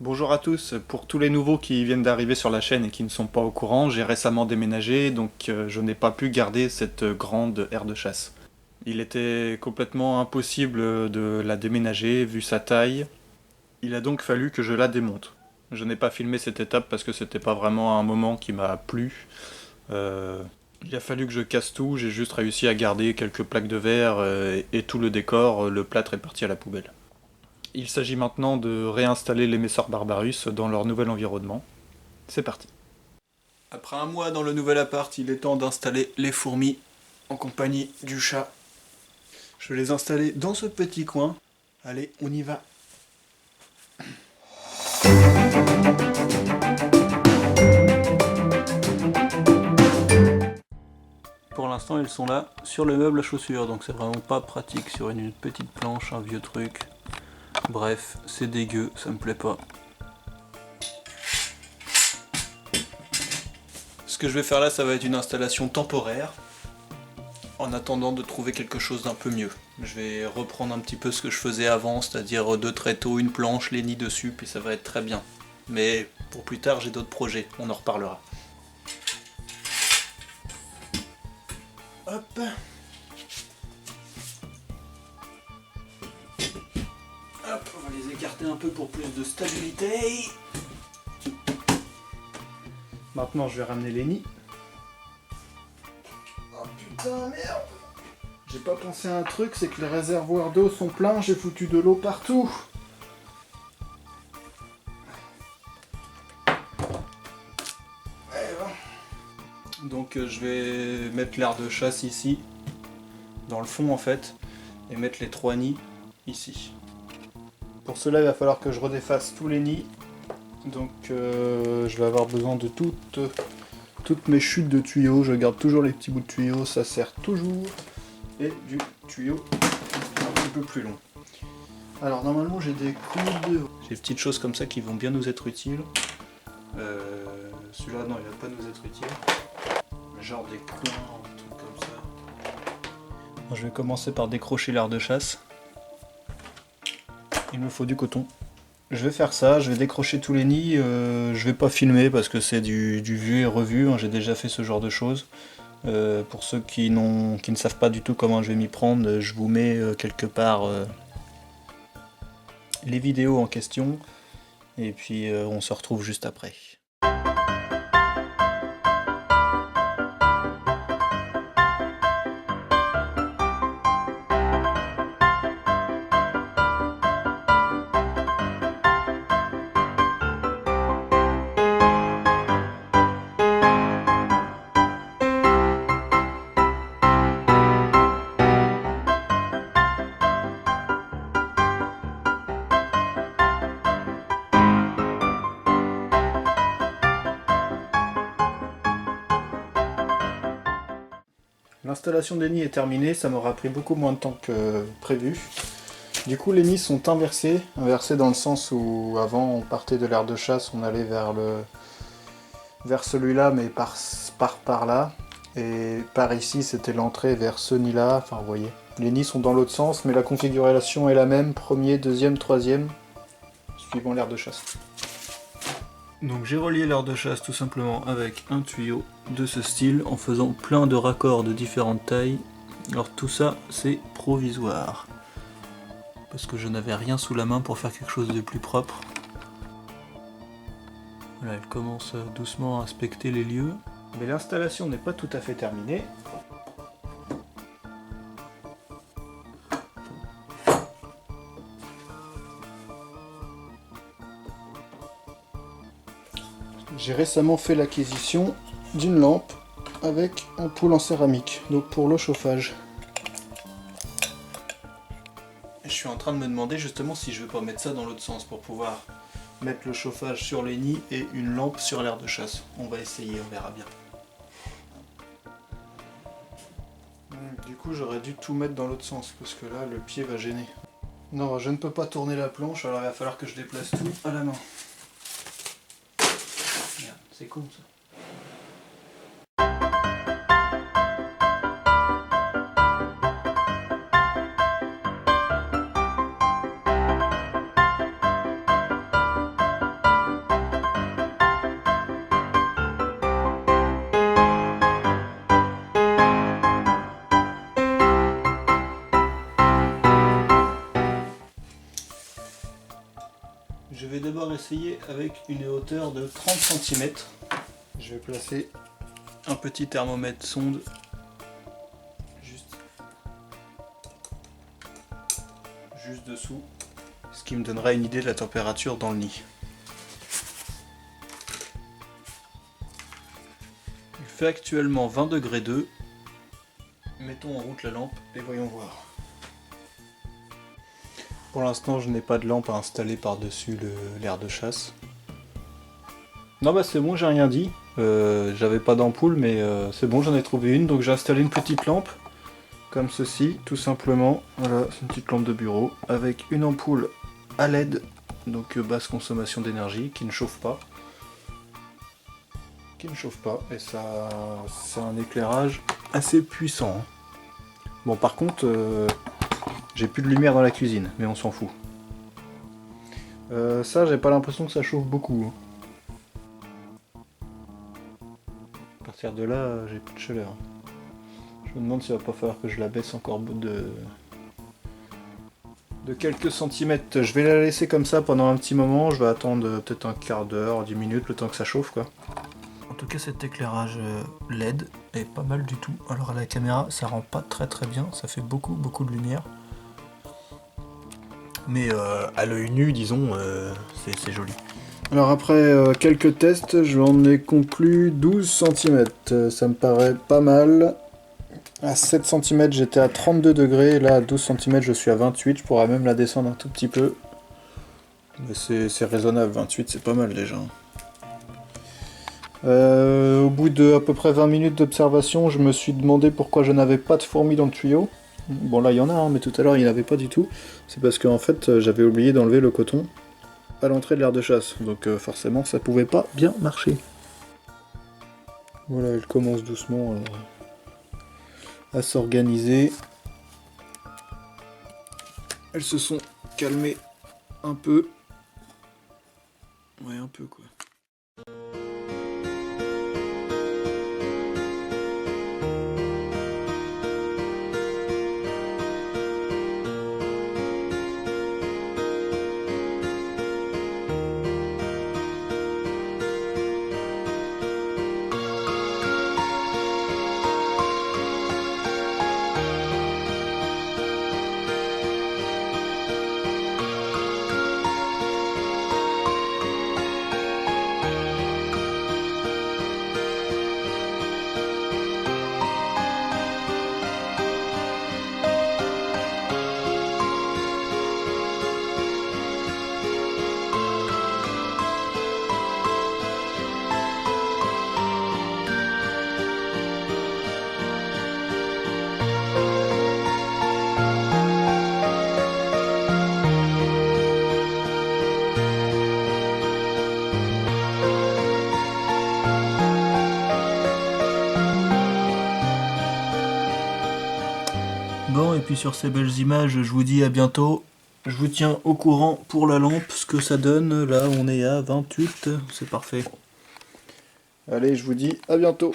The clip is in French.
Bonjour à tous, pour tous les nouveaux qui viennent d'arriver sur la chaîne et qui ne sont pas au courant, j'ai récemment déménagé, donc je n'ai pas pu garder cette grande aire de chasse. Il était complètement impossible de la déménager vu sa taille, il a donc fallu que je la démonte. Je n'ai pas filmé cette étape parce que c'était pas vraiment un moment qui m'a plu. Il a fallu que je casse tout, j'ai juste réussi à garder quelques plaques de verre et tout le décor, le plâtre est parti à la poubelle. Il s'agit maintenant de réinstaller les Messor Barbarus dans leur nouvel environnement. C'est parti. Après un mois dans le nouvel appart, il est temps d'installer les fourmis en compagnie du chat. Je vais les installer dans ce petit coin. Allez, on y va. Pour l'instant, ils sont là sur le meuble à chaussures, donc c'est vraiment pas pratique sur une petite planche, un vieux truc. Bref, c'est dégueu, ça me plaît pas. Ce que je vais faire là, ça va être une installation temporaire, en attendant de trouver quelque chose d'un peu mieux. Je vais reprendre un petit peu ce que je faisais avant, c'est-à-dire deux tréteaux, une planche, les nids dessus, puis ça va être très bien. Mais pour plus tard, j'ai d'autres projets, on en reparlera. Hop. Hop, on va les écarter un peu pour plus de stabilité. Maintenant, je vais ramener les nids. Oh putain, merde! J'ai pas pensé à un truc, c'est que les réservoirs d'eau sont pleins, j'ai foutu de l'eau partout. Donc je vais mettre l'aire de chasse ici, dans le fond en fait, et mettre les 3 nids ici. Pour cela, il va falloir que je redéfasse tous les nids. Donc je vais avoir besoin de toutes mes chutes de tuyaux. Je garde toujours les petits bouts de tuyaux, ça sert toujours. Et du tuyau un petit peu plus long. Alors normalement j'ai des coudes, j'ai des petites choses comme ça qui vont bien nous être utiles. Celui-là non, il va pas nous être utile. Genre des coins, un truc comme ça. Bon, je vais commencer par décrocher l'aire de chasse. Il me faut du coton. Je vais faire ça, je vais décrocher tous les nids, je vais pas filmer parce que c'est du vu et revu, hein, j'ai déjà fait ce genre de choses. Pour ceux qui ne savent pas du tout comment je vais m'y prendre, je vous mets quelque part les vidéos en question, et puis on se retrouve juste après. L'installation des nids est terminée, ça m'aura pris beaucoup moins de temps que prévu. Du coup les nids sont inversés dans le sens où avant on partait de l'aire de chasse, on allait vers celui-là mais par là. Et par ici c'était l'entrée vers ce nid là, enfin vous voyez. Les nids sont dans l'autre sens mais la configuration est la même, premier, deuxième, troisième, suivant l'aire de chasse. Donc j'ai relié l'aire de chasse tout simplement avec un tuyau de ce style en faisant plein de raccords de différentes tailles. Alors tout ça c'est provisoire parce que je n'avais rien sous la main pour faire quelque chose de plus propre. Voilà, elle commence doucement à inspecter les lieux. Mais l'installation n'est pas tout à fait terminée. J'ai récemment fait l'acquisition d'une lampe avec ampoule en céramique, donc pour le chauffage. Je suis en train de me demander justement si je vais pas mettre ça dans l'autre sens pour pouvoir mettre le chauffage sur les nids et une lampe sur l'aire de chasse. On va essayer, on verra bien. Du coup j'aurais dû tout mettre dans l'autre sens parce que là le pied va gêner. Non, je ne peux pas tourner la planche, alors il va falloir que je déplace tout à la main. Merde, c'est con ça. essayer avec une hauteur de 30 cm. Je vais placer un petit thermomètre sonde juste dessous, ce qui me donnera une idée de la température dans le nid. Il fait actuellement 20 degrés 2. Mettons en route la lampe et voyons voir. Pour l'instant, je n'ai pas de lampe à installer par-dessus l'air de chasse. Non bah c'est bon, j'ai rien dit. J'avais pas d'ampoule, mais c'est bon, j'en ai trouvé une. Donc j'ai installé une petite lampe, comme ceci, tout simplement. Voilà, c'est une petite lampe de bureau, avec une ampoule à LED, donc basse consommation d'énergie, qui ne chauffe pas. Et ça, c'est un éclairage assez puissant. Hein. Bon, par contre, j'ai plus de lumière dans la cuisine, mais on s'en fout. Ça, j'ai pas l'impression que ça chauffe beaucoup. Hein. À partir de là, j'ai plus de chaleur. Je me demande s'il va pas falloir que je la baisse encore de quelques centimètres. Je vais la laisser comme ça pendant un petit moment. Je vais attendre peut-être un quart d'heure, 10 minutes, le temps que ça chauffe, quoi. En tout cas, cet éclairage LED est pas mal du tout. Alors à la caméra, ça rend pas très bien. Ça fait beaucoup de lumière. Mais à l'œil nu, disons, c'est joli. Alors après quelques tests, j'en ai conclu 12 cm. Ça me paraît pas mal. À 7 cm, j'étais à 32 degrés. Là, à 12 cm, je suis à 28. Je pourrais même la descendre un tout petit peu. Mais c'est raisonnable, 28, c'est pas mal déjà. Au bout de à peu près 20 minutes d'observation, je me suis demandé pourquoi je n'avais pas de fourmis dans le tuyau. Bon, là, il y en a, hein, mais tout à l'heure, il n'y en avait pas du tout. C'est parce qu'en fait, j'avais oublié d'enlever le coton à l'entrée de l'aire de chasse. Donc forcément, ça pouvait pas bien marcher. Voilà, elle commence doucement à s'organiser. Elles se sont calmées un peu. Ouais, un peu quoi. Bon, et puis sur ces belles images, je vous dis à bientôt. Je vous tiens au courant pour la lampe, ce que ça donne. Là, on est à 28, c'est parfait. Allez, je vous dis à bientôt.